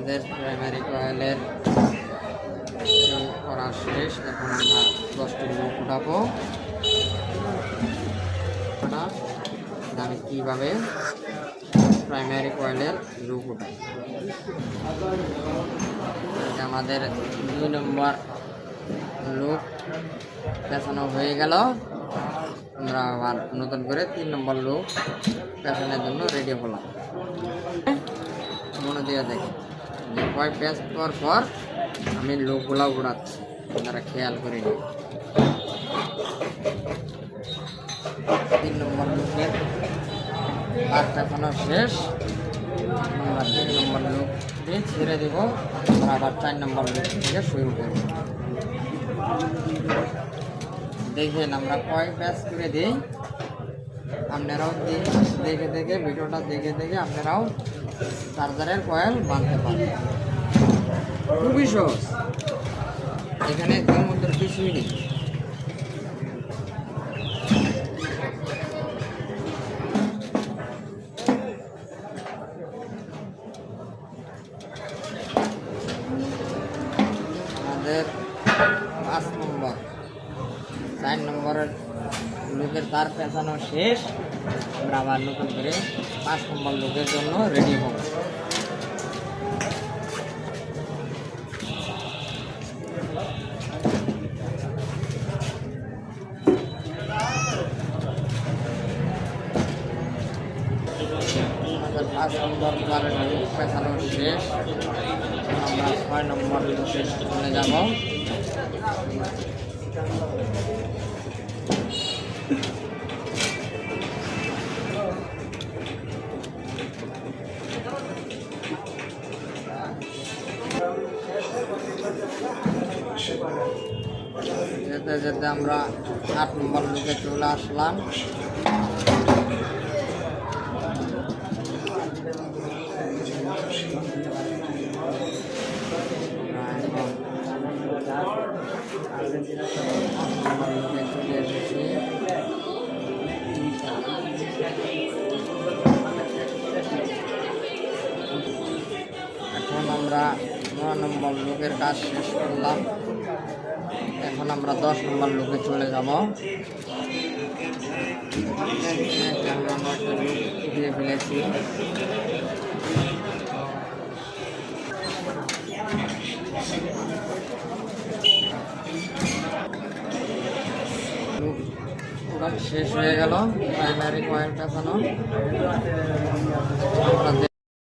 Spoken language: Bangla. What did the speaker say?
আমাদের প্রাইমারি কয়েলের করা শেষ। এখন আমরা 10টি লুপ উঠাবো। আমি কীভাবে প্রাইমারি কয়েলের লুপ উঠাই। আমাদের 2 নম্বর লুপ পেছানো হয়ে গেল। আমরা আবার নতুন করে 3 নম্বর লুপ পেছানোর জন্য রেডি হলাম। মনে দিয়ে দেখি যে কয় প্যাচ পর আমি লুপগুলো উড়াচ্ছি, আপনারা খেয়াল করে নিন। 3 নম্বর লুপের আর পেছানো শেষ। আমরা 3 নম্বর লুপ দিয়ে ছেড়ে দেব। আমরা আবার 4 নম্বর লুপ থেকে শুরু করব। দেখেন আমরা কয় প্যাচ করে দিই, আপনারাও দেখে ভিডিওটা দেখে আপনারাও চার্জারের কয়েল বাঁধতে পারেন। খুবই সহজ, এখানে এর মধ্যে কিছুই নেই। আমাদের 5 নম্বর 4 নম্বরের লুকের তার পেঁচানো শেষ। আমরা আবার নতুন করে 5 নম্বর লুকের জন্য রেডি হব। আমাদের 5 নম্বর তারের লুক পেঁচানো শেষ। আমরা 6 নম্বর লুকে চলে যাব। যেতে যেতে আমরা 8 নম্বর লুকে চলে আসলাম। চলে এসেছি। এখন আমরা 9 নম্বর লুকের কাজ শেষ করলাম। এখন আমরা 10 নম্বর লুকে চলে যাব। আমরা লুক দিয়ে ফেলেছি। শেষ হয়ে গেল প্রাইমারি কয়েল পেছানো।